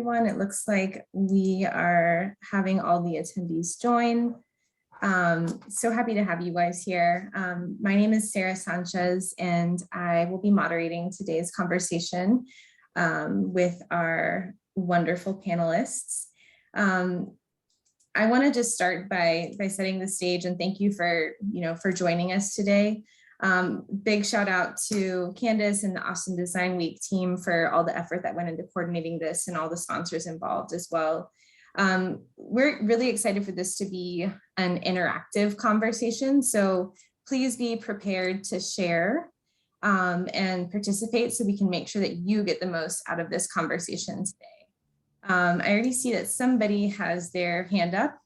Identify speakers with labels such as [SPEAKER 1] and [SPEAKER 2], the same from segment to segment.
[SPEAKER 1] Everyone, it looks like we are having all the attendees join. So happy to have you guys here. My name is Sarah Sanchez, and I will be moderating today's conversation with our wonderful panelists. I want to just start by setting the stage and thank you for joining us today. Big shout out to Candace and the Austin Design Week team for all the effort that went into coordinating this and all the sponsors involved as well. We're really excited for this to be an interactive conversation, so please be prepared to share and participate so we can make sure that you get the most out of this conversation today. I already see that somebody has their hand up.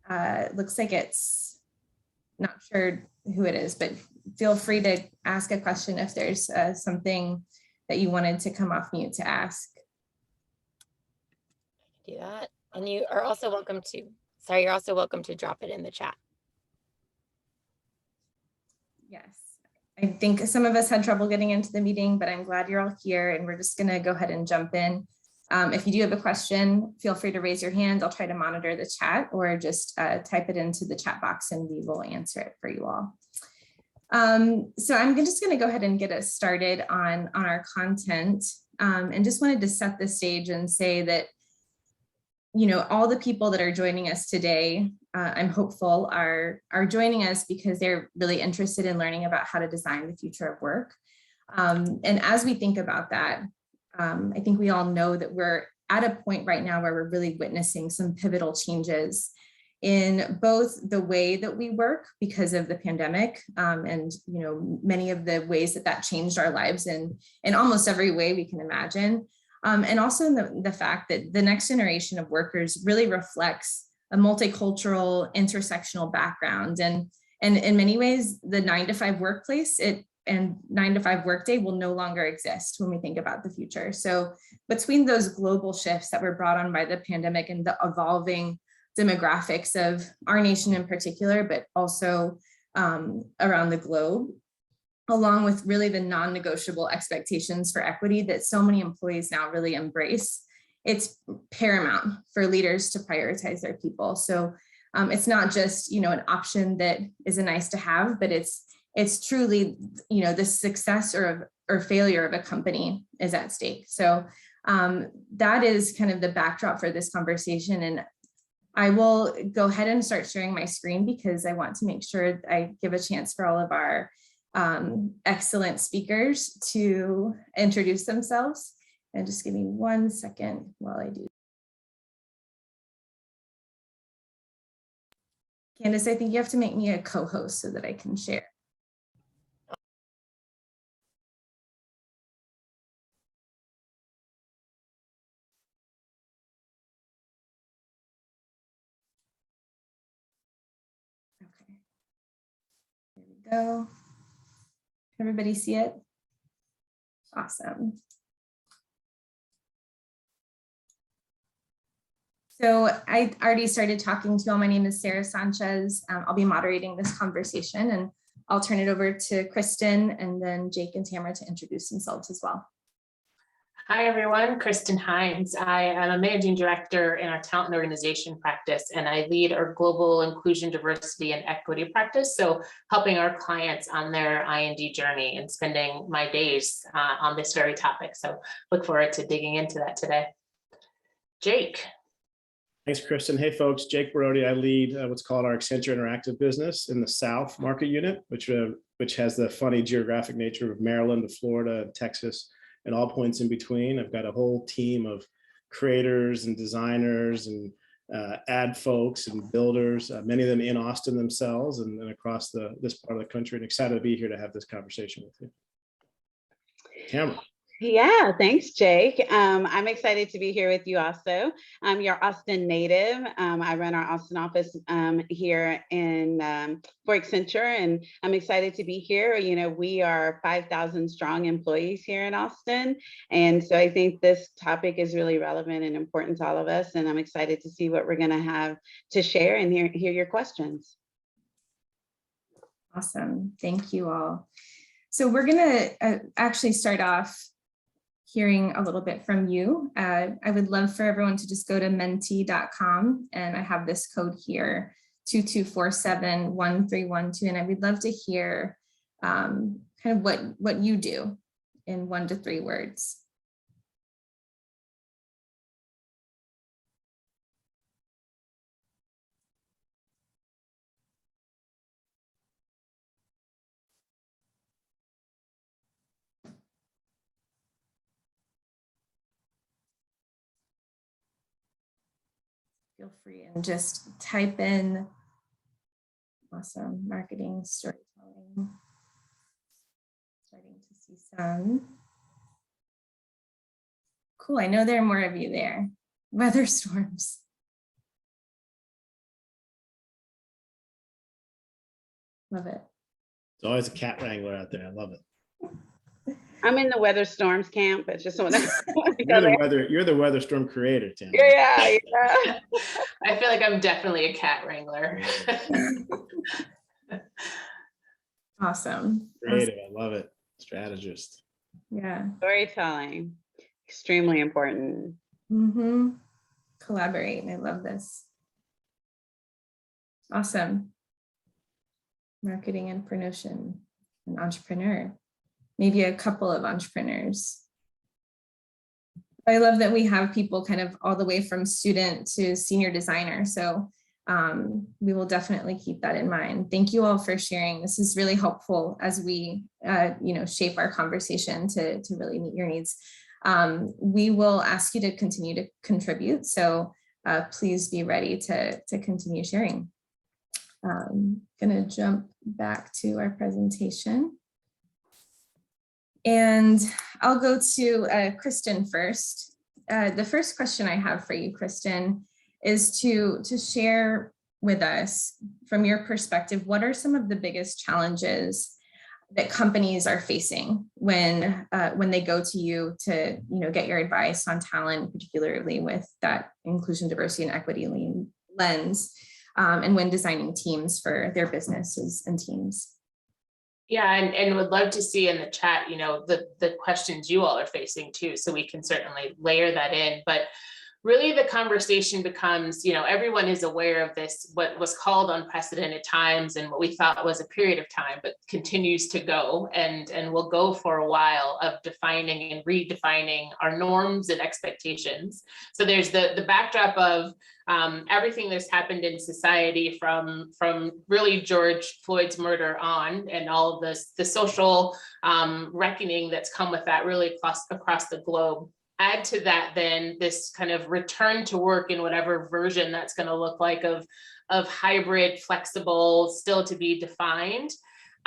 [SPEAKER 1] It looks like it's not sure who it is, but feel free to ask a question if there's something that you wanted to come off mute to ask.
[SPEAKER 2] Do that. And you are also welcome to, you're also welcome to drop it in the chat.
[SPEAKER 1] Yes, I think some of us had trouble getting into the meeting, but I'm glad you're all here and we're just gonna go ahead and jump in. If you do have a question, feel free to raise your hand. I'll try to monitor the chat or just type it into the chat box and we will answer it for you all. So I'm just going to go ahead and get us started on our content and just wanted to set the stage and say that, all the people that are joining us today, I'm hopeful are joining us because they're really interested in learning about how to design the future of work. And as we think about that, I think we all know that we're at a point right now where we're really witnessing some pivotal changes in both the way that we work because of the pandemic and many of the ways that changed our lives in almost every way we can imagine. And also in the fact that the next generation of workers really reflects a multicultural, intersectional background. And in many ways, the 9-to-5 workplace and 9-to-5 workday will no longer exist when we think about the future. So between those global shifts that were brought on by the pandemic and the evolving demographics of our nation in particular, but also around the globe, along with really the non-negotiable expectations for equity that so many employees now really embrace, it's paramount for leaders to prioritize their people. So it's not just an option that is a nice to have, but it's truly the success or failure of a company is at stake. So that is kind of the backdrop for this conversation. And I will go ahead and start sharing my screen because I want to make sure I give a chance for all of our excellent speakers to introduce themselves. And just give me 1 second while I do. Candace, I think you have to make me a co-host so that I can share. Okay, there we go. Everybody see it? Awesome. So I already started talking to you all. My name is Sarah Sanchez. I'll be moderating this conversation and I'll turn it over to Kristen and then Jake and Tamara to introduce themselves as well.
[SPEAKER 3] Hi, everyone. Kristen Hines. I am a managing director in our talent and organization practice, and I lead our global inclusion, diversity, and equity practice. So helping our clients on their I&D journey and spending my days on this very topic. So look forward to digging into that today. Jake.
[SPEAKER 4] Thanks, Kristen. Hey, folks. Jake Brody. I lead what's called our Accenture Interactive business in the South market unit, which has the funny geographic nature of Maryland to Florida, Texas, and all points in between. I've got a whole team of creators and designers and ad folks and builders, many of them in Austin themselves and across this part of the country, and excited to be here to have this conversation with you. Tamara.
[SPEAKER 5] Yeah, thanks, Jake. I'm excited to be here with you also. I'm your Austin native. I run our Austin office here for Accenture, and I'm excited to be here. We are 5,000 strong employees here in Austin. And so I think this topic is really relevant and important to all of us. And I'm excited to see what we're gonna have to share and hear your questions.
[SPEAKER 1] Awesome, thank you all. So we're gonna actually start off hearing a little bit from you. I would love for everyone to just go to menti.com, and I have this code here, 22471312, and I would love to hear kind of what you do in 1 to 3 words. Feel free and just type in awesome marketing, storytelling. Starting to see some. Cool, I know there are more of you there. Weather storms. Love it.
[SPEAKER 4] There's always a cat wrangler out there. I love it.
[SPEAKER 5] I'm in the weather storms camp. It's just one.
[SPEAKER 4] You're the weather storm creator, Tim.
[SPEAKER 5] Yeah.
[SPEAKER 3] I feel like I'm definitely a cat wrangler.
[SPEAKER 1] Awesome.
[SPEAKER 4] Creative. I love it. Strategist.
[SPEAKER 1] Yeah.
[SPEAKER 5] Storytelling, extremely important.
[SPEAKER 1] Collaborate. I love this. Awesome. Marketing and promotion, an entrepreneur, maybe a couple of entrepreneurs. I love that we have people kind of all the way from student to senior designer. So we will definitely keep that in mind. Thank you all for sharing. This is really helpful as we shape our conversation to really meet your needs. We will ask you to continue to contribute. So please be ready to continue sharing. Gonna jump back to our presentation. And I'll go to Kristen first. The first question I have for you, Kristen, is to share with us from your perspective, what are some of the biggest challenges that companies are facing when they go to you to get your advice on talent, particularly with that inclusion, diversity, and equity lens, and when designing teams for their businesses and teams?
[SPEAKER 3] Yeah, and would love to see in the chat, the questions you all are facing too, so we can certainly layer that in. But really the conversation becomes, everyone is aware of this, what was called unprecedented times and what we thought was a period of time, but continues to go and will go for a while of defining and redefining our norms and expectations. So there's the backdrop of everything that's happened in society from really George Floyd's murder on, and all of this, the social reckoning that's come with that really across the globe. Add to that then this kind of return to work in whatever version that's going to look like of hybrid, flexible, still to be defined,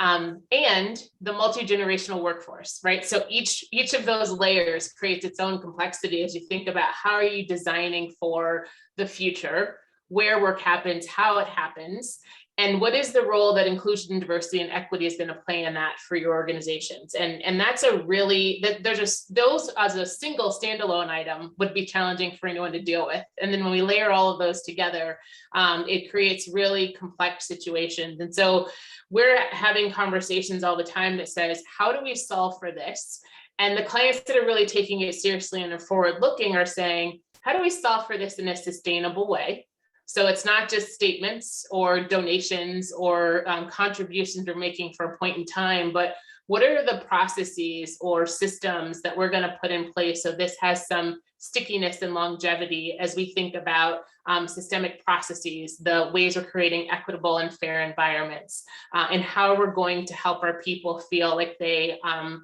[SPEAKER 3] and the multi-generational workforce, right? So each of those layers creates its own complexity as you think about how are you designing for the future, where work happens, how it happens, and what is the role that inclusion, diversity, and equity is going to play in that for your organizations. And that's a really, those as a single standalone item would be challenging for anyone to deal with. And then when we layer all of those together, it creates really complex situations. And so we're having conversations all the time that says, how do we solve for this? And the clients that are really taking it seriously and are forward looking are saying, how do we solve for this in a sustainable way? So it's not just statements or donations or contributions we're making for a point in time, but what are the processes or systems that we're going to put in place so this has some stickiness and longevity as we think about systemic processes, the ways we're creating equitable and fair environments, and how we're going to help our people feel like they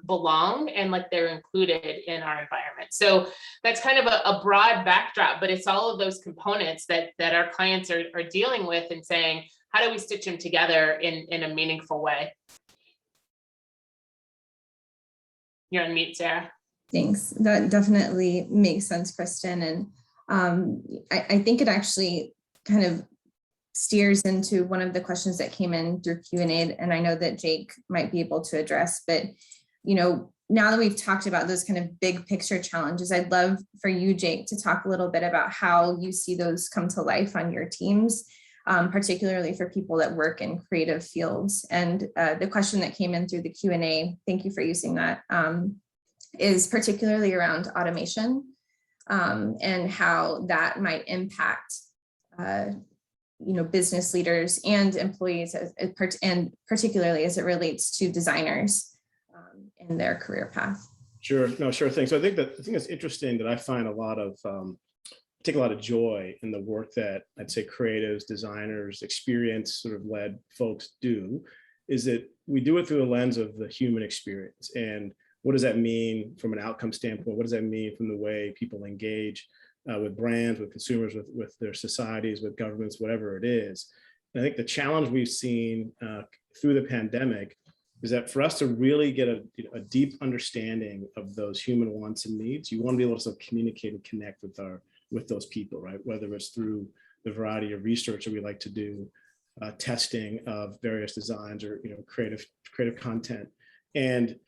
[SPEAKER 3] belong and like they're included in our environment. So that's kind of a broad backdrop, but it's all of those components that our clients are dealing with and saying, how do we stitch them together in a meaningful way? You're on mute, Sarah.
[SPEAKER 1] Thanks. That definitely makes sense, Kristen. And I think it actually kind of steers into one of the questions that came in through Q&A, and I know that Jake might be able to address, but now that we've talked about those kind of big picture challenges, I'd love for you, Jake, to talk a little bit about how you see those come to life on your teams, particularly for people that work in creative fields. And the question that came in through the Q&A, thank you for using that, is particularly around automation and how that might impact business leaders and employees, and particularly as it relates to designers in their career path.
[SPEAKER 4] Sure, no, sure thing. So I think that's interesting that I find take a lot of joy in the work that I'd say creatives, designers, experience sort of led folks do, is that we do it through the lens of the human experience. And what does that mean from an outcome standpoint? What does that mean from the way people engage with brands, with consumers, with their societies, with governments, whatever it is? And I think the challenge we've seen through the pandemic is that for us to really get a deep understanding of those human wants and needs, you want to be able to sort of communicate and connect with those people, right? Whether it's through the variety of research that we like to do, testing of various designs, or creative content. And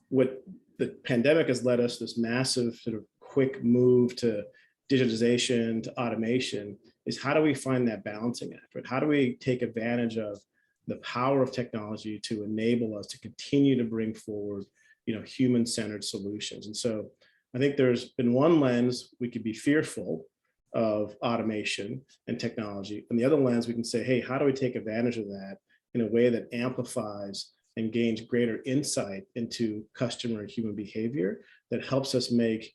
[SPEAKER 4] what the pandemic has led us, this massive sort of quick move to digitization, to automation, is how do we find that balancing act, right? How do we take advantage of the power of technology to enable us to continue to bring forward, human-centered solutions? And so I think there's been one lens we could be fearful of automation and technology, and the other lens we can say, hey, how do we take advantage of that in a way that amplifies and gains greater insight into customer and human behavior that helps us make,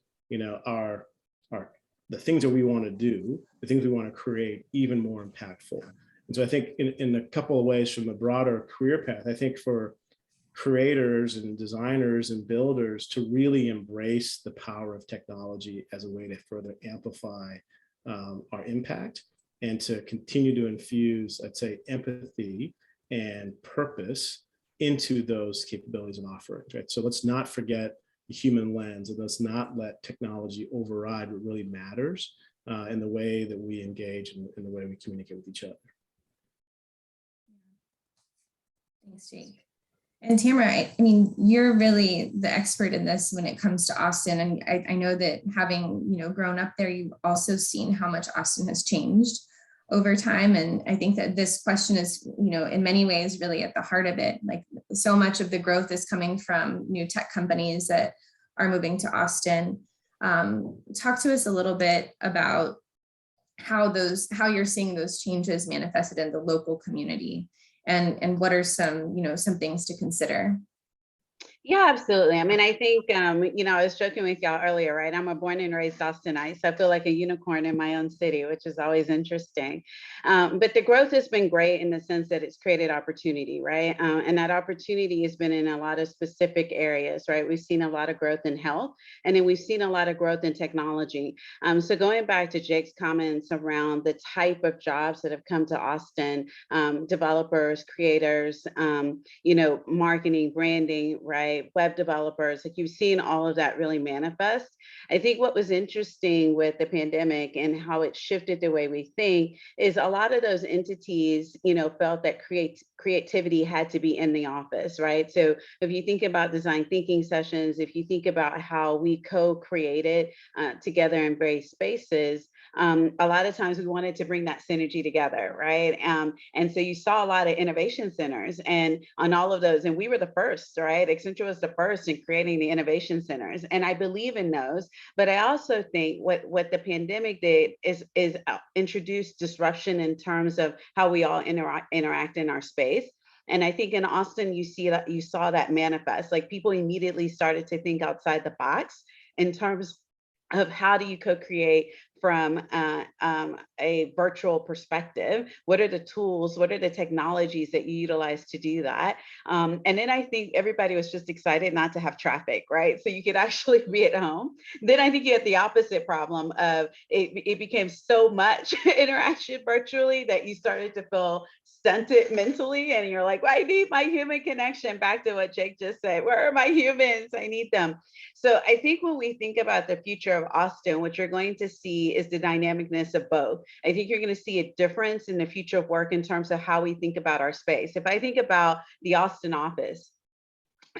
[SPEAKER 4] the things that we want to do, the things we want to create, even more impactful. And so I think in a couple of ways from a broader career path, I think for creators and designers and builders to really embrace the power of technology as a way to further amplify our impact, and to continue to infuse, I'd say, empathy and purpose into those capabilities and offerings, right? So let's not forget the human lens, and let's not let technology override what really matters in the way that we engage and in the way we communicate with each other.
[SPEAKER 1] Thanks, Jake. And Tamara, I mean, you're really the expert in this when it comes to Austin. And I know that having, grown up there, you've also seen how much Austin has changed over time. And I think that this question is, in many ways, really at the heart of it. Like, so much of the growth is coming from new tech companies that are moving to Austin. Talk to us a little bit about how you're seeing those changes manifested in the local community. And what are some things to consider?
[SPEAKER 5] Yeah, absolutely. I mean, I think, I was joking with y'all earlier, right? I'm a born and raised Austinite, so I feel like a unicorn in my own city, which is always interesting. But the growth has been great in the sense that it's created opportunity, right? And that opportunity has been in a lot of specific areas, right? We've seen a lot of growth in health, and then we've seen a lot of growth in technology. So going back to Jake's comments around the type of jobs that have come to Austin, developers, creators, marketing, branding, right? Web developers, like you've seen all of that really manifest. I think what was interesting with the pandemic and how it shifted the way we think is a lot of those entities, felt that creativity had to be in the office, right? So if you think about design thinking sessions, if you think about how we co-created together in various spaces, a lot of times we wanted to bring that synergy together, right? And so you saw a lot of innovation centers and on all of those, and we were the first, right? Accenture was the first in creating the innovation centers. And I believe in those, but I also think what the pandemic did is introduce disruption in terms of how we all interact in our space. And I think in Austin, you saw that manifest, like people immediately started to think outside the box in terms of how do you co-create from a virtual perspective? What are the tools? What are the technologies that you utilize to do that? And then I think everybody was just excited not to have traffic, right? So you could actually be at home. Then I think you had the opposite problem of it became so much interaction virtually that you started to feel stunted mentally, and you're like, well, I need my human connection. Back to what Jake just said, where are my humans? I need them. So I think when we think about the future of Austin, what you're going to see is the dynamicness of both. I think you're going to see a difference in the future of work in terms of how we think about our space. If I think about the Austin office,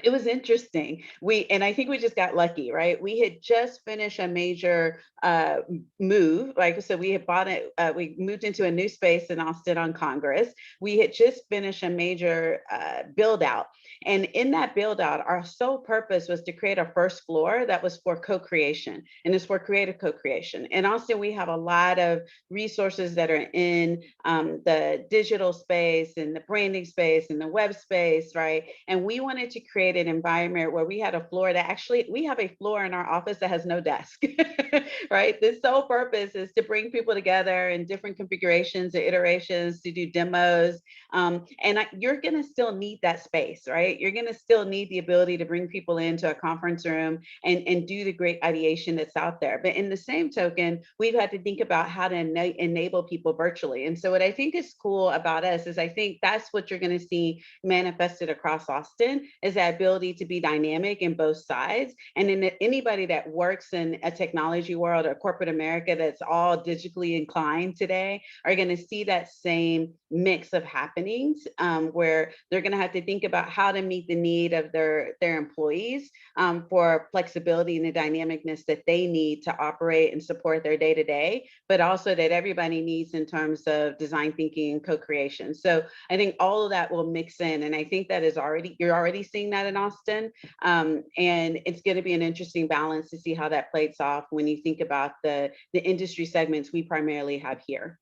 [SPEAKER 5] it was interesting. And I think we just got lucky, right? We had just finished a major move. Like I said, we had bought it, we moved into a new space in Austin on Congress. We had just finished a major build out. And in that build out, our sole purpose was to create a first floor that was for co-creation, and it's for creative co-creation. In Austin, we have a lot of resources that are in the digital space and the branding space and the web space, right? And we wanted to create an environment where we had a floor that actually, we have a floor in our office that has no desk, right? The sole purpose is to bring people together in different configurations and iterations to do demos. You're gonna still need that space, right? You're gonna still need the ability to bring people into a conference room and do the great ideation that's out there. But in the same token, we've had to think about how to enable people virtually. And so what I think is cool about us is I think that's what you're gonna see manifested across Austin, is that ability to be dynamic in both sides. And then anybody that works in a technology world or corporate America that's all digitally inclined today are gonna see that same mix of happenings, where they're going to have to think about how to meet the need of their employees for flexibility and the dynamicness that they need to operate and support their day-to-day, but also that everybody needs in terms of design thinking and co-creation. So I think all of that will mix in, and I think that you're already seeing that in Austin, and it's going to be an interesting balance to see how that plays off when you think about the industry segments we primarily have here.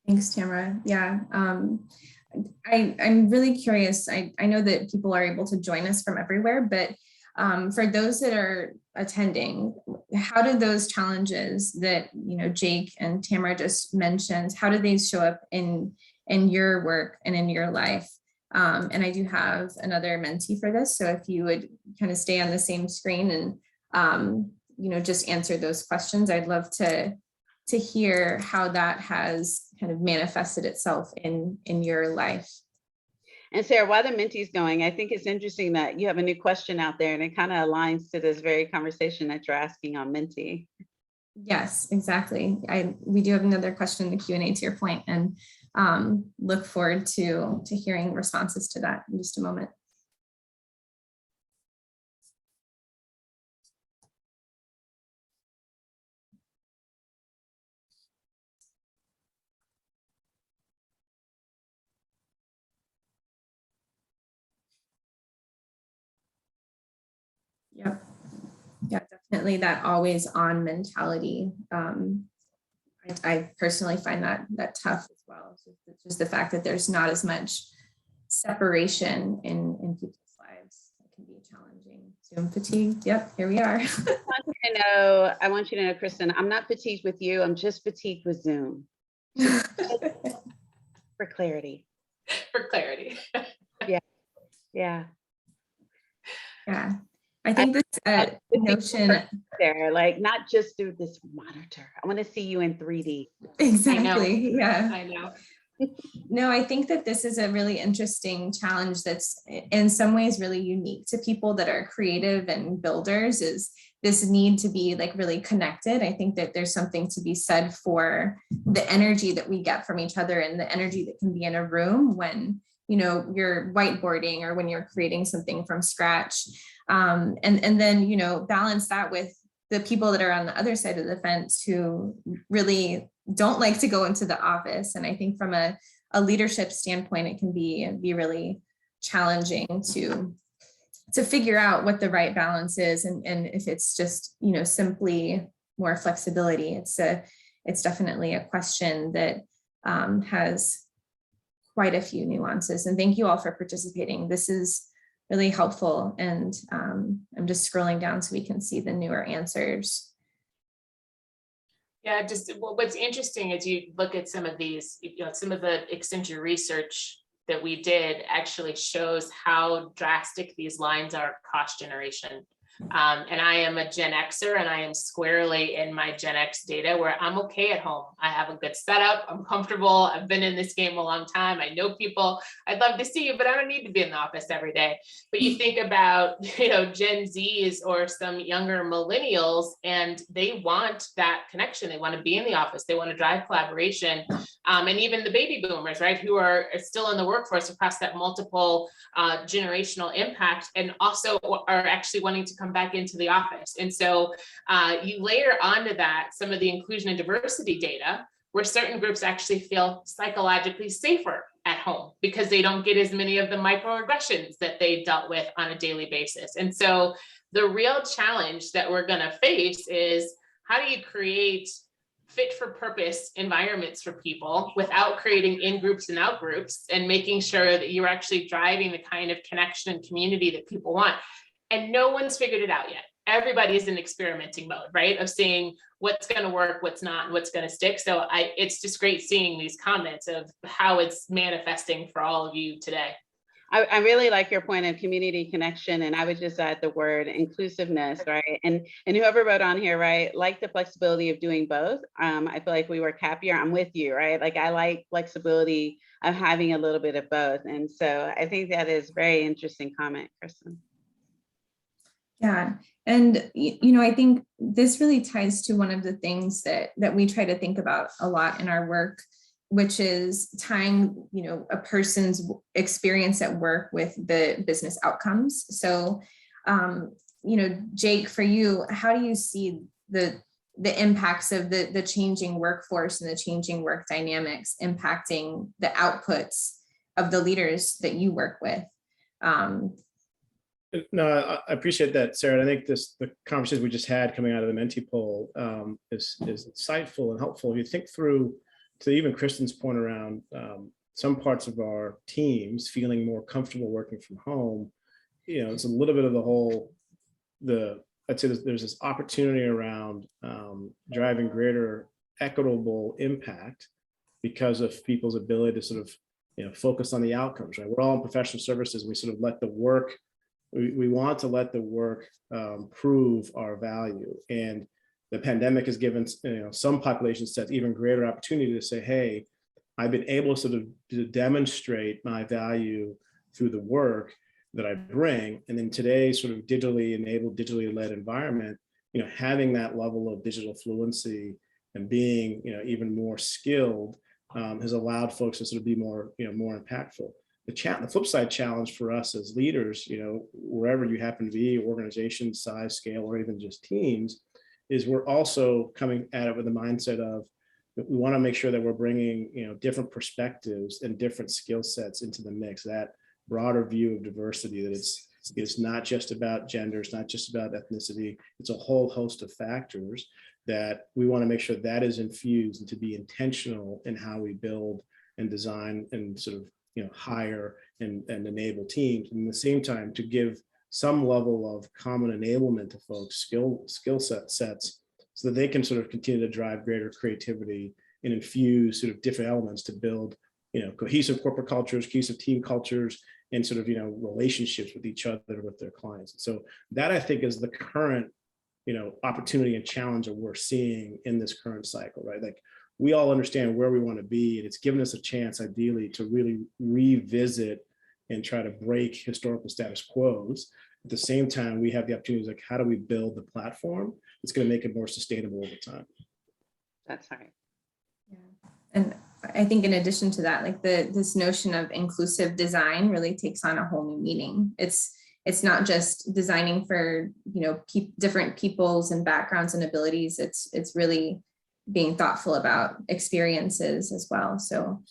[SPEAKER 1] Thanks, Tamara. Yeah, I'm really curious. I know that people are able to join us from everywhere, but for those that are attending, how do those challenges that Jake and Tamara just mentioned, how do they show up in your work and in your life? And I do have another mentee for this, so if you would kind of stay on the same screen and just answer those questions, I'd love to hear how that has kind of manifested itself in your life.
[SPEAKER 5] And Sarah, while the mentee's going, I think it's interesting that you have a new question out there, and it kind of aligns to this very conversation that you're asking on Menti.
[SPEAKER 1] Yes, exactly. We do have another question in the Q&A to your point, and look forward to hearing responses to that in just a moment. Yep. Yeah, definitely that always on mentality. I personally find that tough as well. It's just the fact that there's not as much separation in people's lives. It can be challenging. Zoom fatigue. Yep, here we are.
[SPEAKER 5] I want you to know, Kristen, I'm not fatigued with you. I'm just fatigued with Zoom. For clarity.
[SPEAKER 3] For clarity.
[SPEAKER 5] Yeah.
[SPEAKER 1] Yeah. I think this notion
[SPEAKER 5] there, like not just through this monitor. I want to see you in 3D.
[SPEAKER 1] Exactly. Yeah.
[SPEAKER 3] I know.
[SPEAKER 1] No, I think that this is a really interesting challenge that's in some ways really unique to people that are creative and builders, is this need to be like really connected. I think that there's something to be said for the energy that we get from each other and the energy that can be in a room when you're whiteboarding or when you're creating something from scratch. And then, balance that with the people that are on the other side of the fence who really don't like to go into the office. And I think from a leadership standpoint, it can be really challenging to figure out what the right balance is. And if it's just, simply more flexibility, it's definitely a question that has quite a few nuances. And thank you all for participating. This is really helpful. And I'm just scrolling down so we can see the newer answers.
[SPEAKER 3] Yeah, what's interesting is you look at some of these, some of the Accenture research that we did actually shows how drastic these lines are cost generation. And I am a Gen Xer, and I am squarely in my Gen X data where I'm okay at home. I have a good setup. I'm comfortable. I've been in this game a long time. I know people. I'd love to see you, but I don't need to be in the office every day. But you think about, Gen Zs or some younger millennials, and they want that connection. They want to be in the office. They want to drive collaboration. And even the baby boomers, right, who are still in the workforce across that multiple generational impact, and also are actually wanting to come back into the office. And so you layer onto that some of the inclusion and diversity data, where certain groups actually feel psychologically safer at home because they don't get as many of the microaggressions that they dealt with on a daily basis. And so the real challenge that we're going to face is, how do you create fit for purpose environments for people without creating in groups and out groups, and making sure that you're actually driving the kind of connection and community that people want. And no one's figured it out yet. Everybody's in experimenting mode, right? Of seeing what's going to work, what's not, and what's going to stick. So it's just great seeing these comments of how it's manifesting for all of you today.
[SPEAKER 5] I really like your point of community connection, and I would just add the word inclusiveness, right? And whoever wrote on here, right, like the flexibility of doing both. I feel like we work happier. I'm with you, right? Like I like flexibility of having a little bit of both. And so I think that is very interesting comment, Kristen.
[SPEAKER 1] Yeah, and I think this really ties to one of the things that we try to think about a lot in our work, which is tying, a person's experience at work with the business outcomes. So, Jake, for you, how do you see the impacts of the changing workforce and the changing work dynamics impacting the outputs of the leaders that you work with?
[SPEAKER 4] No, I appreciate that, Sarah. I think the conversation we just had coming out of the Menti poll is insightful and helpful. If you think through, to even Kristen's point around some parts of our teams feeling more comfortable working from home, it's a little bit of I'd say there's this opportunity around driving greater equitable impact because of people's ability to sort of, focus on the outcomes, right? We're all in professional services. We sort of let the work, we want to let the work prove our value. And the pandemic has given some population sets even greater opportunity to say, hey, I've been able to demonstrate my value through the work that I bring. And in today's sort of digitally enabled, digitally led environment, having that level of digital fluency and being even more skilled has allowed folks to sort of be more impactful. The flip side challenge for us as leaders, wherever you happen to be, organization size, scale, or even just teams, is we're also coming at it with the mindset of we want to make sure that we're bringing different perspectives and different skill sets into the mix. That broader view of diversity, that it's not just about gender, it's not just about ethnicity, it's a whole host of factors that we want to make sure that is infused and to be intentional in how we build and design and sort of hire and enable teams, and at the same time to give some level of common enablement to folks, skill sets, so that they can sort of continue to drive greater creativity and infuse sort of different elements to build, cohesive corporate cultures, cohesive team cultures, and sort of, relationships with each other, with their clients. And so that, I think, is the current, opportunity and challenge that we're seeing in this current cycle, right? Like we all understand where we want to be, and it's given us a chance, ideally, to really revisit and try to break historical status quos. At the same time, we have the opportunity, like, how do we build the platform that's going to make it more sustainable over time?
[SPEAKER 5] That's right.
[SPEAKER 1] Yeah. And I think in addition to that, like this notion of inclusive design really takes on a whole new meaning. It's not just designing for, different peoples and backgrounds and abilities. It's really being thoughtful about experiences as well. So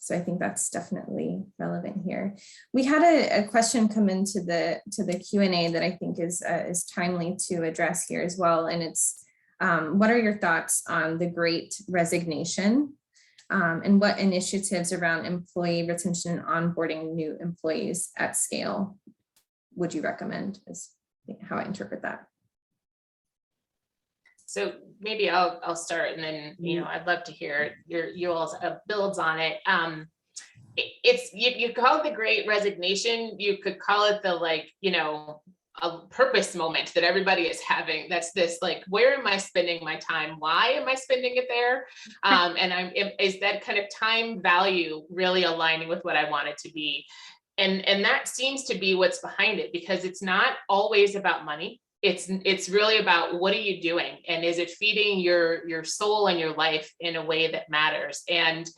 [SPEAKER 1] I think that's definitely relevant here. We had a question come into the Q&A that I think is timely to address here as well. And it's, what are your thoughts on the Great Resignation, and what initiatives around employee retention and onboarding new employees at scale would you recommend, is how I interpret that?
[SPEAKER 3] So maybe I'll start, and then I'd love to hear your all's builds on it. It's you call it the Great Resignation. You could call it the a purpose moment that everybody is having. That's this where am I spending my time? Why am I spending it there? And is that kind of time value really aligning with what I want it to be? And that seems to be what's behind it, because it's not always about money. It's really about what are you doing, and is it feeding your soul and your life in a way that matters? And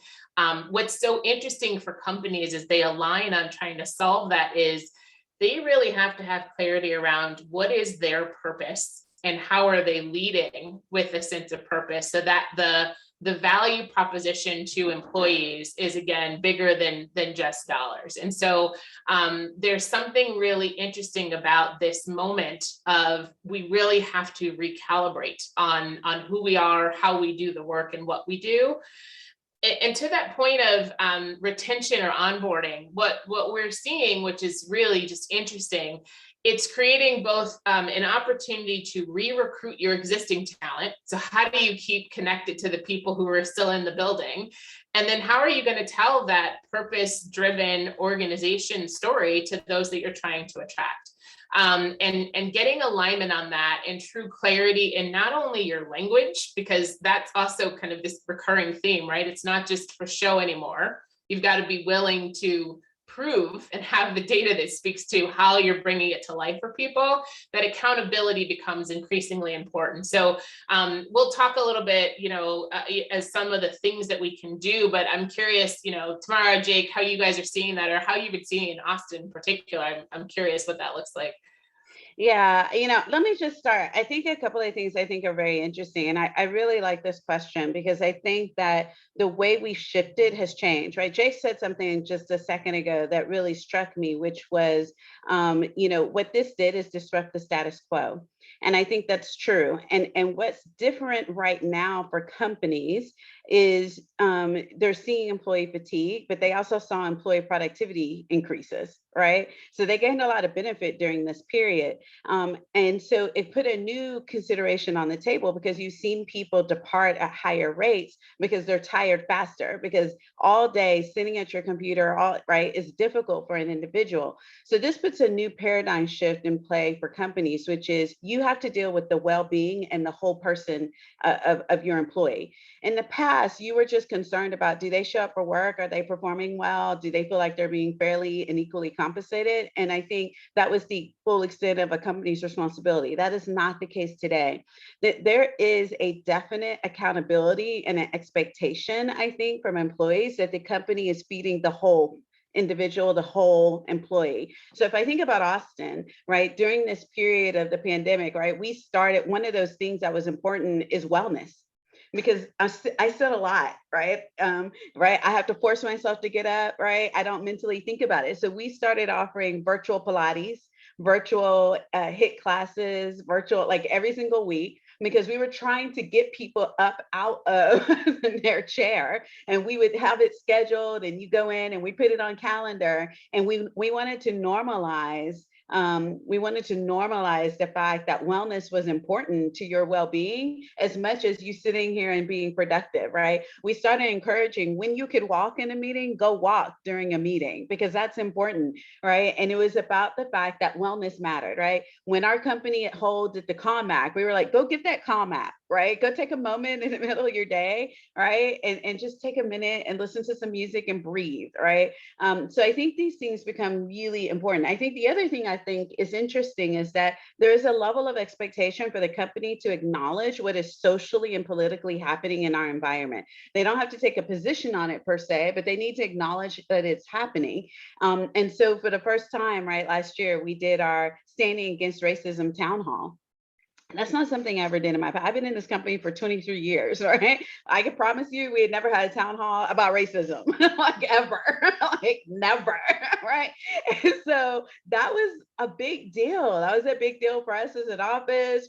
[SPEAKER 3] what's so interesting for companies is they align on trying to solve that. Is they really have to have clarity around what is their purpose and how are they leading with a sense of purpose, so that the value proposition to employees is, again, bigger than just dollars. And so there's something really interesting about this moment of we really have to recalibrate on who we are, how we do the work, and what we do. And to that point of retention or onboarding, what we're seeing, which is really just interesting, it's creating both an opportunity to re-recruit your existing talent. So how do you keep connected to the people who are still in the building? And then how are you going to tell that purpose-driven organization story to those that you're trying to attract? And getting alignment on that and true clarity in not only your language, because that's also kind of this recurring theme, right? It's not just for show anymore. You've got to be willing to prove and have the data that speaks to how you're bringing it to life for people. That accountability becomes increasingly important. So we'll talk a little bit, as some of the things that we can do, but I'm curious, Tamara, Jake, how you guys are seeing that, or how you've been seeing it in Austin in particular. I'm curious what that looks like.
[SPEAKER 5] Yeah, let me just start. I think a couple of things I think are very interesting. And I really like this question because I think that the way we shifted has changed, right? Jake said something just a second ago that really struck me, which was, what this did is disrupt the status quo. And I think that's true. And what's different right now for companies is they're seeing employee fatigue, but they also saw employee productivity increases, right? So they gained a lot of benefit during this period. And so it put a new consideration on the table because you've seen people depart at higher rates because they're tired faster, because all day sitting at your computer, right, is difficult for an individual. So this puts a new paradigm shift in play for companies, which is you have to deal with the well-being and the whole person of your employee. In the past, you were just concerned about, do they show up for work? Are they performing well? Do they feel like they're being fairly and equally compensated? And I think that was the full extent of a company's responsibility. That is not the case today. That there is a definite accountability and an expectation, I think, from employees that the company is feeding the whole individual, the whole employee. So if I think about Austin, right, during this period of the pandemic, right, we started, one of those things that was important is wellness. Because I sit a lot, right? Right. I have to force myself to get up, right? I don't mentally think about it. So we started offering virtual Pilates, virtual HIIT classes, virtual, like every single week, because we were trying to get people up out of their chair, and we would have it scheduled, and you go in and we put it on calendar, and we wanted to normalize the fact that wellness was important to your well-being as much as you sitting here and being productive, right? We started encouraging, when you could walk in a meeting, go walk during a meeting, because that's important, right? And it was about the fact that wellness mattered, right? When our company at Whole did the Calm Act, we were like, go get that Calm app, right? Go take a moment in the middle of your day, right? And just take a minute and listen to some music and breathe, right? So I think these things become really important. I think the other thing I think is interesting is that there is a level of expectation for the company to acknowledge what is socially and politically happening in our environment. They don't have to take a position on it per se, but they need to acknowledge that it's happening. And so for the first time, right, last year, we did our Standing Against Racism town hall. That's not something I ever did in my past. I've been in this company for 23 years, right? I can promise you we had never had a town hall about racism, like ever, like never, right? And so that was a big deal. That was a big deal for us as an office,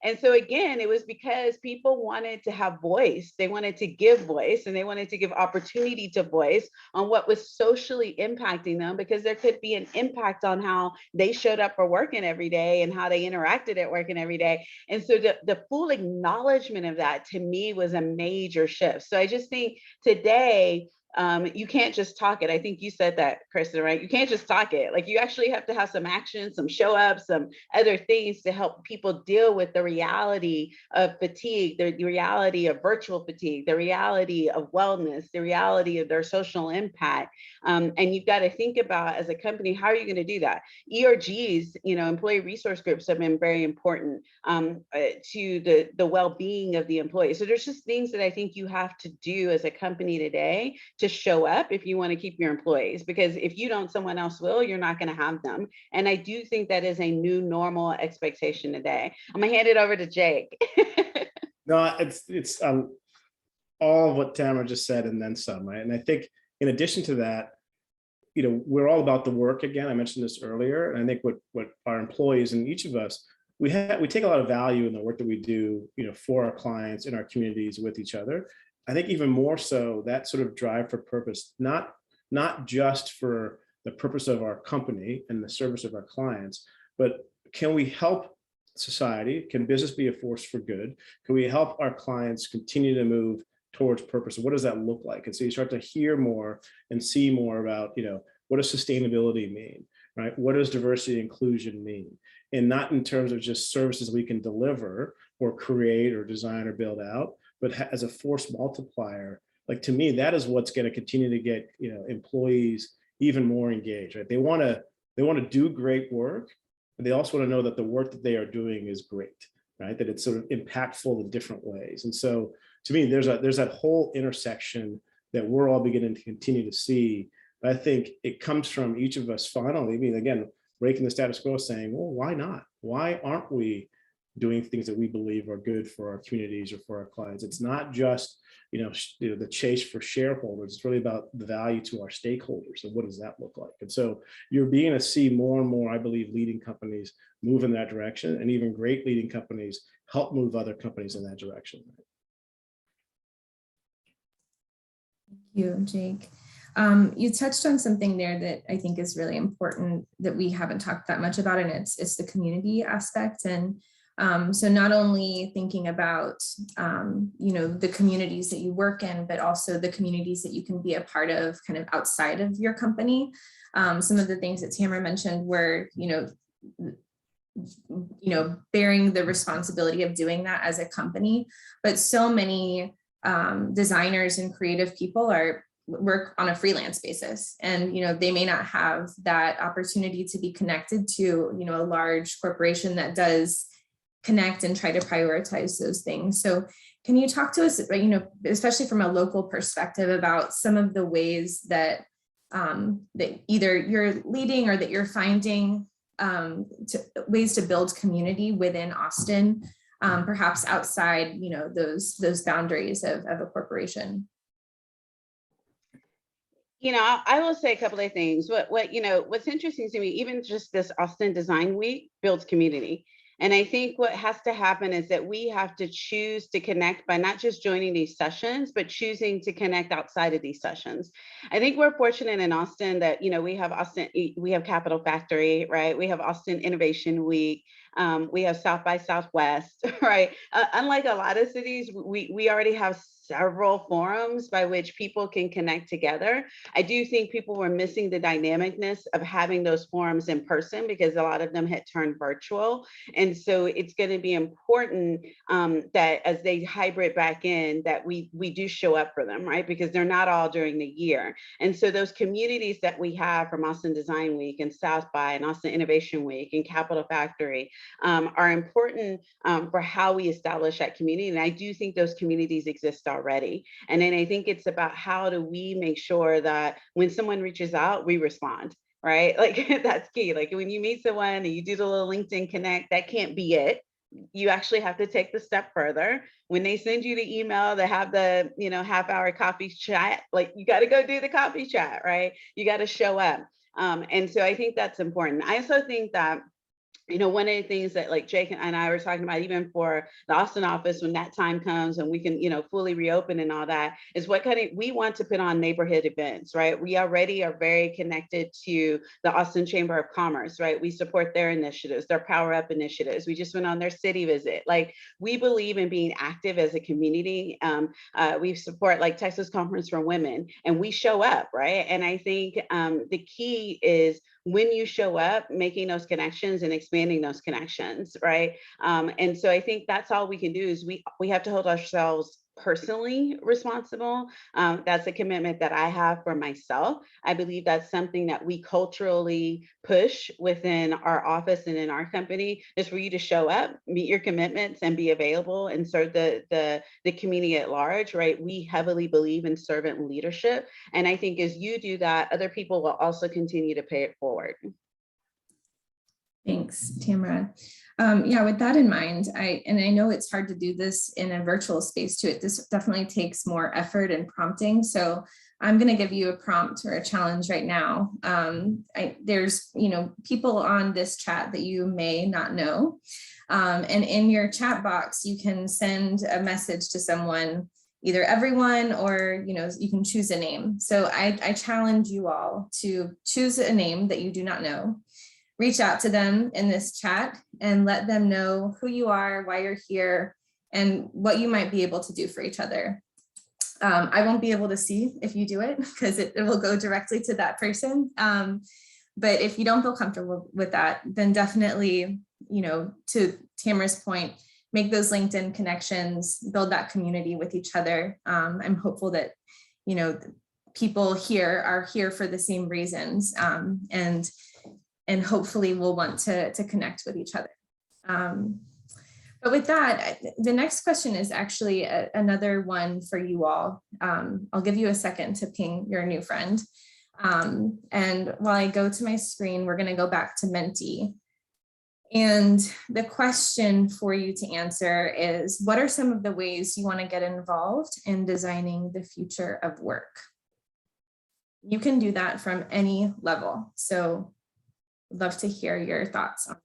[SPEAKER 5] and so again, it was because people wanted to have voice. They wanted to give voice, and they wanted to give opportunity to voice on what was socially impacting them, because there could be an impact on how they showed up for working every day and how they interacted at working every day. And so the full acknowledgement of that, to me, was a major shift. So I just think today, you can't just talk it. I think you said that, Kristen, right? You can't just talk it. Like, you actually have to have some action, some show up, some other things to help people deal with the reality of fatigue, the reality of virtual fatigue, the reality of wellness, the reality of their social impact. And you've got to think about, as a company, how are you going to do that? ERGs, employee resource groups, have been very important to the well-being of the employee. So there's just things that I think you have to do as a company today to to show up if you want to keep your employees, because if you don't, someone else will, you're not going to have them. And I do think that is a new normal expectation today. I'm gonna hand it over to Jake.
[SPEAKER 4] No, it's all of what Tamara just said and then some, right? And I think in addition to that, we're all about the work again. I mentioned this earlier, and I think what our employees and each of us, we take a lot of value in the work that we do, for our clients, in our communities, with each other. I think even more so that sort of drive for purpose, not just for the purpose of our company and the service of our clients, but can we help society? Can business be a force for good? Can we help our clients continue to move towards purpose? What does that look like? And so you start to hear more and see more about, what does sustainability mean, right? What does diversity and inclusion mean? And not in terms of just services we can deliver or create or design or build out, but as a force multiplier. Like, to me, that is what's going to continue to get, employees even more engaged, right? They want to do great work, but they also want to know that the work that they are doing is great, right? That it's sort of impactful in different ways. And so to me, there's that whole intersection that we're all beginning to continue to see. But I think it comes from each of us finally, again, breaking the status quo, saying, well, why not? Why aren't we doing things that we believe are good for our communities or for our clients? It's not just, the chase for shareholders. It's really about the value to our stakeholders. And what does that look like? And so you're beginning to see more and more, I believe, leading companies move in that direction, and even great leading companies help move other companies in that direction.
[SPEAKER 1] Thank you, Jake. You touched on something there that I think is really important that we haven't talked that much about, and it's the community aspect. And so not only thinking about, the communities that you work in, but also the communities that you can be a part of kind of outside of your company. Some of the things that Tamara mentioned were, bearing the responsibility of doing that as a company, but so many designers and creative people work on a freelance basis, and they may not have that opportunity to be connected to a large corporation that does connect and try to prioritize those things. So can you talk to us, especially from a local perspective, about some of the ways that that either you're leading or that you're finding ways to build community within Austin, perhaps outside those boundaries of a corporation?
[SPEAKER 5] I will say a couple of things. What's interesting to me, even just this Austin Design Week builds community. And I think what has to happen is that we have to choose to connect by not just joining these sessions, but choosing to connect outside of these sessions. I think we're fortunate in Austin that, we have Capital Factory, right? We have Austin Innovation Week. We have South by Southwest, right? Unlike a lot of cities, we already have several forums by which people can connect together. I do think people were missing the dynamicness of having those forums in person, because a lot of them had turned virtual. And so it's going to be important that as they hybrid back in, that we do show up for them, right? Because they're not all during the year. And so those communities that we have from Austin Design Week and South by and Austin Innovation Week and Capital Factory are important for how we establish that community. And I do think those communities exist already. And then I think it's about how do we make sure that when someone reaches out, we respond, right? Like, that's key. Like, when you meet someone and you do the little LinkedIn connect, that can't be it. You actually have to take the step further. When they send you the email to have the, half-hour coffee chat, like, you got to go do the coffee chat, right? You got to show up. And so I think that's important. I also think that one of the things that, like, Jake and I were talking about, even for the Austin office, when that time comes and we can, fully reopen and all that, is we want to put on neighborhood events, right? We already are very connected to the Austin Chamber of Commerce, right? We support their initiatives, their Power Up initiatives. We just went on their city visit. Like, we believe in being active as a community. We support, like, Texas Conference for Women, and we show up, right? And I think the key is, when you show up, making those connections and expanding those connections, right? And so I think that's all we can do is we have to hold ourselves personally responsible. That's a commitment that I have for myself. I believe that's something that we culturally push within our office and in our company, is for you to show up, meet your commitments, and be available and serve the community at large, right? We heavily believe in servant leadership. And I think as you do that, other people will also continue to pay it forward.
[SPEAKER 1] Thanks, Tamara. Yeah, with that in mind, I know it's hard to do this in a virtual space too. This definitely takes more effort and prompting. So I'm going to give you a prompt or a challenge right now. There's, people on this chat that you may not know. And in your chat box, you can send a message to someone, either everyone or, you can choose a name. So I challenge you all to choose a name that you do not know. Reach out to them in this chat and let them know who you are, why you're here, and what you might be able to do for each other. I won't be able to see if you do it because it will go directly to that person. But if you don't feel comfortable with that, then definitely, to Tamara's point, make those LinkedIn connections, build that community with each other. I'm hopeful that, people here are here for the same reasons, and hopefully we'll want to connect with each other. But with that, the next question is actually another one for you all. I'll give you a second to ping your new friend. And while I go to my screen, we're going to go back to Menti. And the question for you to answer is, what are some of the ways you want to get involved in designing the future of work? You can do that from any level. So I'd love to hear your thoughts on that.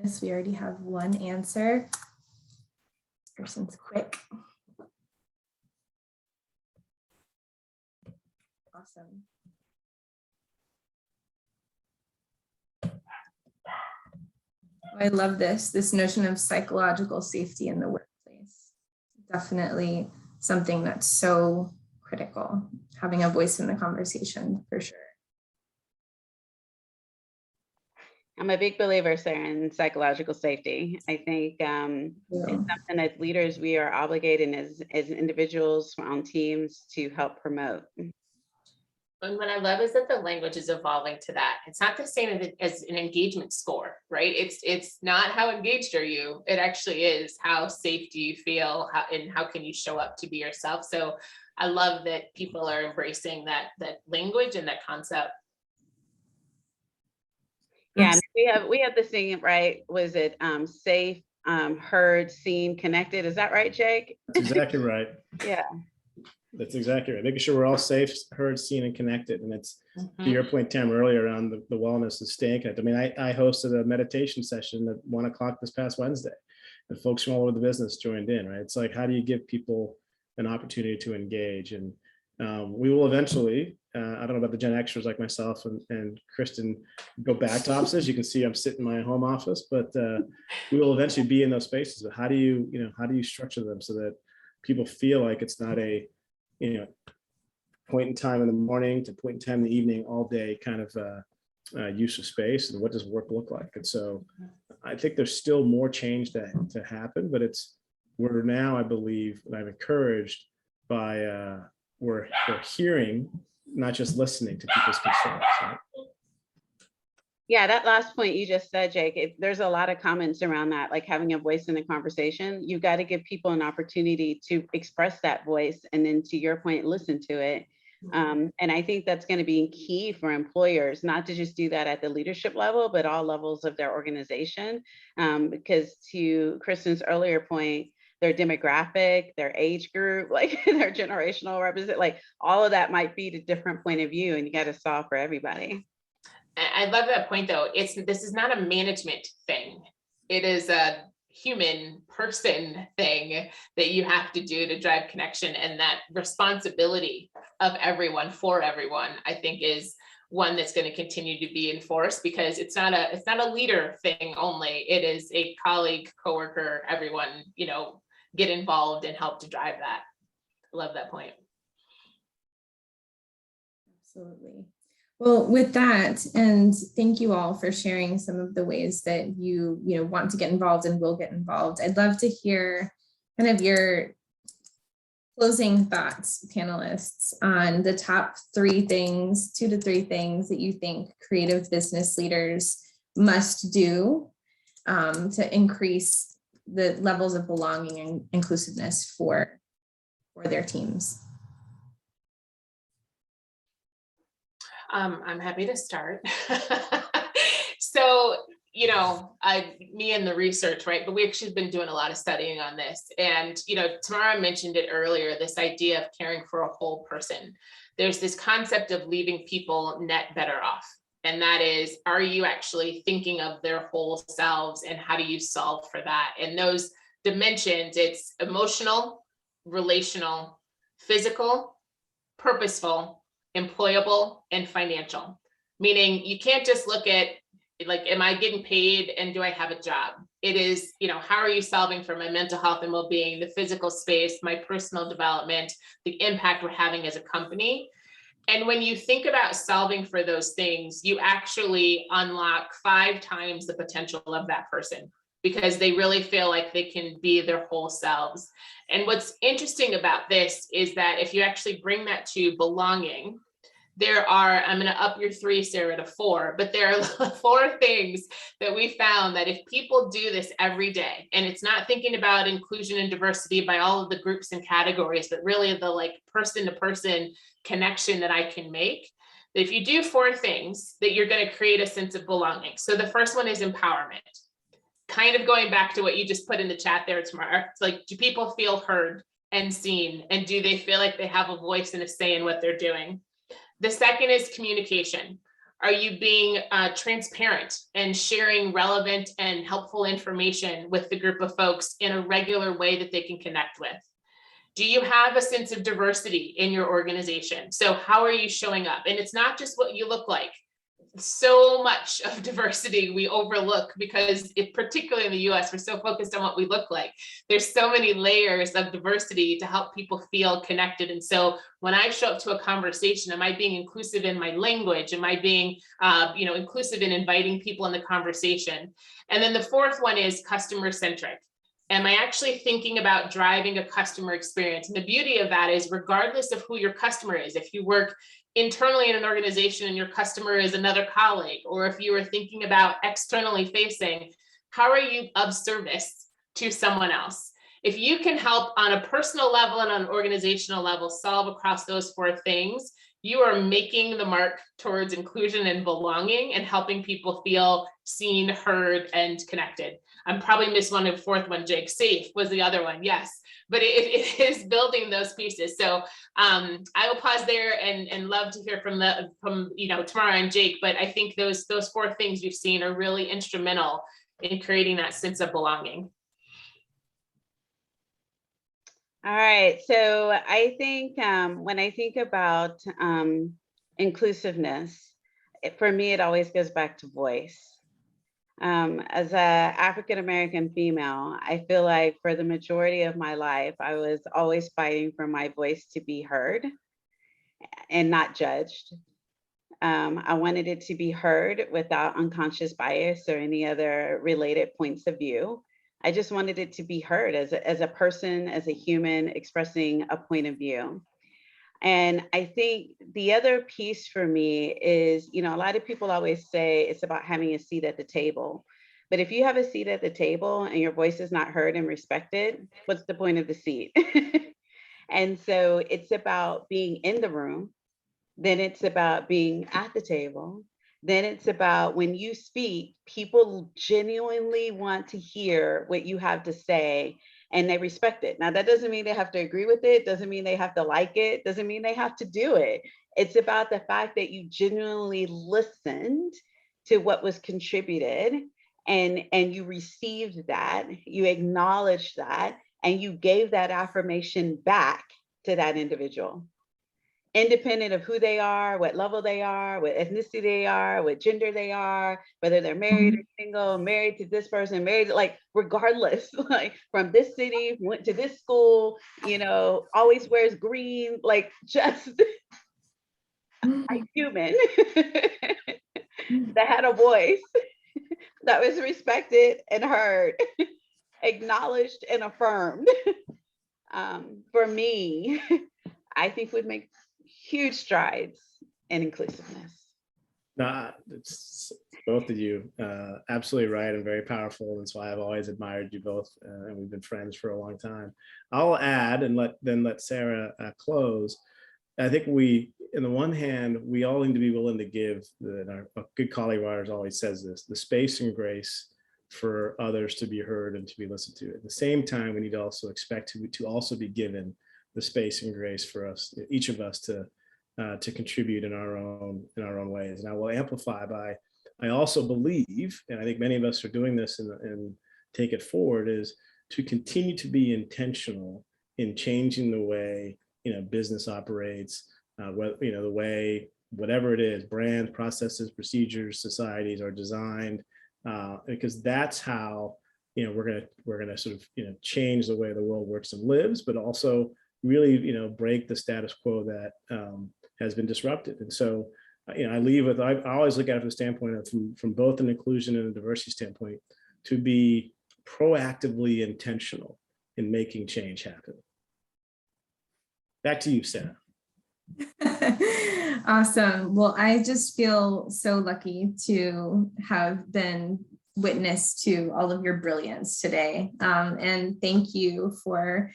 [SPEAKER 1] This, we already have one answer. This person's quick. Awesome. I love this notion of psychological safety in the workplace. Definitely something that's so critical, having a voice in the conversation for sure.
[SPEAKER 5] I'm a big believer, Sarah, in psychological safety. I think it's something as leaders we are obligated as individuals on teams to help promote.
[SPEAKER 3] And what I love is that the language is evolving to that. It's not the same as an engagement score, right? It's not how engaged are you. It actually is how safe do you feel, and how can you show up to be yourself. So I love that people are embracing that language and that concept.
[SPEAKER 5] Yeah, we have this thing, right? Was it safe, heard, seen, connected? Is that right, Jake?
[SPEAKER 4] That's exactly right.
[SPEAKER 5] Yeah.
[SPEAKER 4] That's exactly right. Making sure we're all safe, heard, seen, and connected. And it's to your point, Tam, earlier on the wellness of staying connected. I mean, I hosted a meditation session at 1 o'clock this past Wednesday, and folks from all over the business joined in, right? It's like, how do you give people an opportunity to engage? And we will eventually, I don't know about the Gen Xers like myself and Kristen, go back to offices. You can see I'm sitting in my home office, but we will eventually be in those spaces. But how do you structure them so that people feel like it's not a point in time in the morning to point in time in the evening, all day kind of use of space, and what does work look like? And so I think there's still more change to happen, but we're now, I believe, and I'm encouraged by we're hearing, not just listening to people's concerns. Right?
[SPEAKER 5] Yeah, that last point you just said, Jake, there's a lot of comments around that, like having a voice in the conversation. You've got to give people an opportunity to express that voice, and then to your point, listen to it. And I think that's going to be key for employers, not to just do that at the leadership level, but all levels of their organization. Because to Kristen's earlier point, their demographic, their age group, like their generational represent, like all of that might be a different point of view, and you got to solve for everybody.
[SPEAKER 3] I love that point though. This is not a management thing. It is a human person thing that you have to do to drive connection, and that responsibility of everyone for everyone, I think, is one that's going to continue to be enforced, because it's not a leader thing only. It is a colleague, coworker, everyone, get involved and help to drive that. Love that point.
[SPEAKER 1] Absolutely. Well, with that, and thank you all for sharing some of the ways that you want to get involved and will get involved. I'd love to hear kind of your closing thoughts, panelists, on the top 2 to 3 things that you think creative business leaders must do to increase the levels of belonging and inclusiveness for their teams.
[SPEAKER 3] I'm happy to start. So, me and the research, right? But we actually have been doing a lot of studying on this. And, Tamara mentioned it earlier, this idea of caring for a whole person. There's this concept of leaving people net better off. And that is, are you actually thinking of their whole selves, and how do you solve for that? And those dimensions, it's emotional, relational, physical, purposeful, employable, and financial. Meaning you can't just look at, like, am I getting paid and do I have a job? It is, how are you solving for my mental health and well-being, the physical space, my personal development, the impact we're having as a company. And when you think about solving for those things, you actually unlock 5 times the potential of that person, because they really feel like they can be their whole selves. And what's interesting about this is that if you actually bring that to belonging, there are, I'm going to up your 3, Sarah, to 4, but there are 4 things that we found that if people do this every day, and it's not thinking about inclusion and diversity by all of the groups and categories, but really the person to person connection that I can make, that if you do 4 things, that you're going to create a sense of belonging. So the first one is empowerment. Kind of going back to what you just put in the chat there, Tamara. It's like, do people feel heard and seen? And do they feel like they have a voice and a say in what they're doing? The second is communication. Are you being transparent and sharing relevant and helpful information with the group of folks in a regular way that they can connect with? Do you have a sense of diversity in your organization? So how are you showing up? And it's not just what you look like. So much of diversity we overlook, because particularly in the US, we're so focused on what we look like. There's so many layers of diversity to help people feel connected. And so when I show up to a conversation, am I being inclusive in my language? Am I being inclusive in inviting people in the conversation? And then the 4th one is customer centric. Am I actually thinking about driving a customer experience? And the beauty of that is, regardless of who your customer is, if you work internally in an organization and your customer is another colleague, or if you are thinking about externally facing, how are you of service to someone else? If you can help on a personal level and on an organizational level solve across those 4 things, you are making the mark towards inclusion and belonging and helping people feel seen, heard, and connected. I'm probably missed one of 4th one, Jake. Safe was the other one, yes. But it is building those pieces. So I will pause there and love to hear from Tamara and Jake. But I think those 4 things you've seen are really instrumental in creating that sense of belonging.
[SPEAKER 5] All right, so I think when I think about inclusiveness, for me, it always goes back to voice. As an African-American female, I feel like for the majority of my life, I was always fighting for my voice to be heard and not judged. I wanted it to be heard without unconscious bias or any other related points of view. I just wanted it to be heard as a person, as a human expressing a point of view. And I think the other piece for me is, a lot of people always say it's about having a seat at the table. But if you have a seat at the table and your voice is not heard and respected, what's the point of the seat? And so it's about being in the room. Then it's about being at the table. Then it's about when you speak, people genuinely want to hear what you have to say and they respect it. Now, that doesn't mean they have to agree with it, doesn't mean they have to like it, doesn't mean they have to do it. It's about the fact that you genuinely listened to what was contributed and you received that, you acknowledged that, and you gave that affirmation back to that individual. independent of who they are, what level they are, what ethnicity they are, what gender they are, whether they're married or single, married to this person, married, like regardless, like from this city, went to this school, you know, always wears green, like just a human that had a voice that was respected and heard, acknowledged and affirmed. For me, I think would make huge strides in inclusiveness.
[SPEAKER 4] Nah, it's both of you absolutely right and very powerful. That's why I've always admired you both, and we've been friends for a long time. I'll add and let Sarah close. I think in the one hand, we all need to be willing to give, a good colleague of ours always says this, the space and grace for others to be heard and to be listened to. At the same time, we need to also expect to also be given the space and grace for us, each of us, to contribute in our own ways. And I will amplify by, I also believe, and I think many of us are doing this and take it forward, is to continue to be intentional in changing the way business operates, the way whatever it is, brands, processes, procedures, societies are designed, because that's how we're gonna sort of change the way the world works and lives, but also really break the status quo that has been disrupted. And so I leave with, I always look at it from the standpoint of from both an inclusion and a diversity standpoint, to be proactively intentional in making change happen. Back to you, Sarah.
[SPEAKER 1] Awesome. Well, I just feel so lucky to have been witness to all of your brilliance today. And thank you for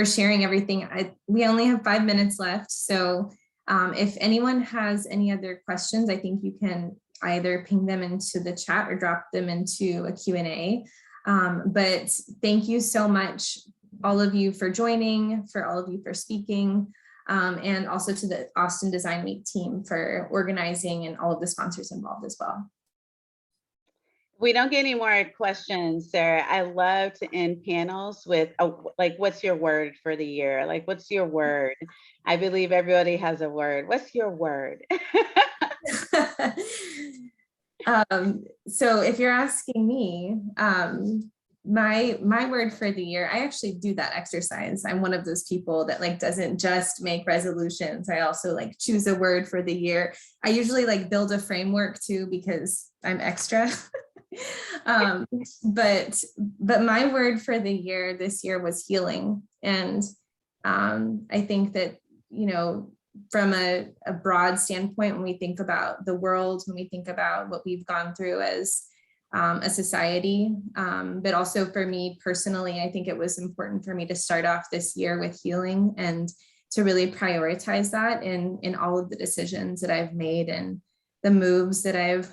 [SPEAKER 1] sharing everything. We only have 5 minutes left. So if anyone has any other questions, I think you can either ping them into the chat or drop them into a Q&A. But thank you so much, all of you, for joining, for all of you for speaking, and also to the Austin Design Week team for organizing and all of the sponsors involved as well.
[SPEAKER 5] We don't get any more questions, Sarah. I love to end panels with like, what's your word for the year? Like, what's your word? I believe everybody has a word. What's your word?
[SPEAKER 1] So if you're asking me, my word for the year, I actually do that exercise. I'm one of those people that doesn't just make resolutions. I also choose a word for the year. I usually build a framework too, because I'm extra. But my word for the year this year was healing. And I think that, from a broad standpoint, when we think about the world, when we think about what we've gone through as a society, but also for me personally, I think it was important for me to start off this year with healing and to really prioritize that in all of the decisions that I've made and the moves that I've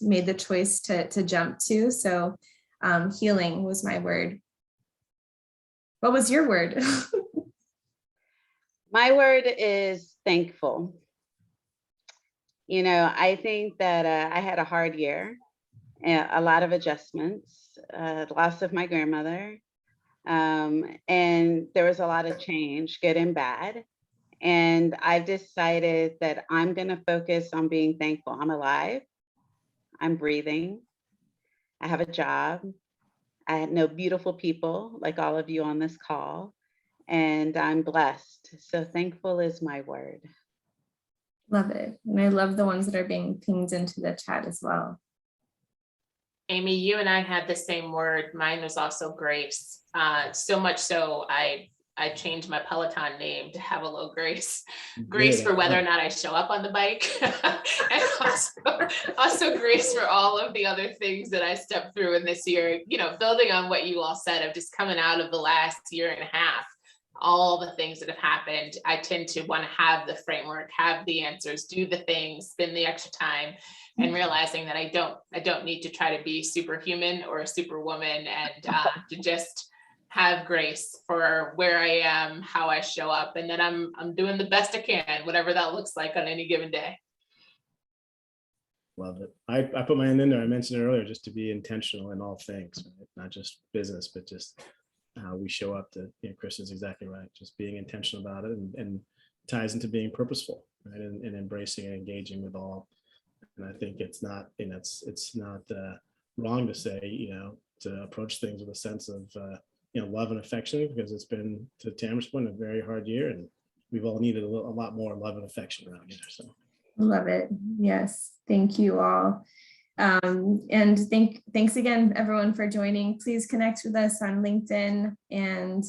[SPEAKER 1] made the choice to jump to. So healing was my word. What was your word?
[SPEAKER 5] My word is thankful. I think that I had a hard year, a lot of adjustments, loss of my grandmother, and there was a lot of change, good and bad. And I've decided that I'm going to focus on being thankful. I'm alive. I'm breathing. I have a job. I know beautiful people like all of you on this call, and I'm blessed. So thankful is my word.
[SPEAKER 1] Love it. And I love the ones that are being pinged into the chat as well.
[SPEAKER 3] Amy, you and I had the same word. Mine was also grace. So much so I changed my Peloton name to Have a Low Grace. Grace for whether or not I show up on the bike. And also grace for all of the other things that I stepped through in this year, building on what you all said of just coming out of the last year and a half, all the things that have happened. I tend to want to have the framework, have the answers, do the things, spend the extra time, and realizing that I don't need to try to be superhuman or a superwoman, and to just have grace for where I am, how I show up, and that I'm doing the best I can, whatever that looks like on any given day.
[SPEAKER 4] Love it. I put my hand in there. I mentioned it earlier, just to be intentional in all things, right? Not just business, but just how we show up to, Kristen's exactly right. Just being intentional about it and ties into being purposeful, right? And embracing and engaging with all. And I think it's not, it's not wrong to say, to approach things with a sense of, love and affection, because it's been, to Tamara's point, a very hard year, and we've all needed a lot more love and affection around here. So.
[SPEAKER 1] Love it. Yes. Thank you all. And thanks again, everyone, for joining. Please connect with us on LinkedIn, and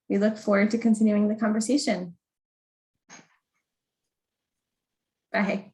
[SPEAKER 1] we look forward to continuing the conversation. Bye.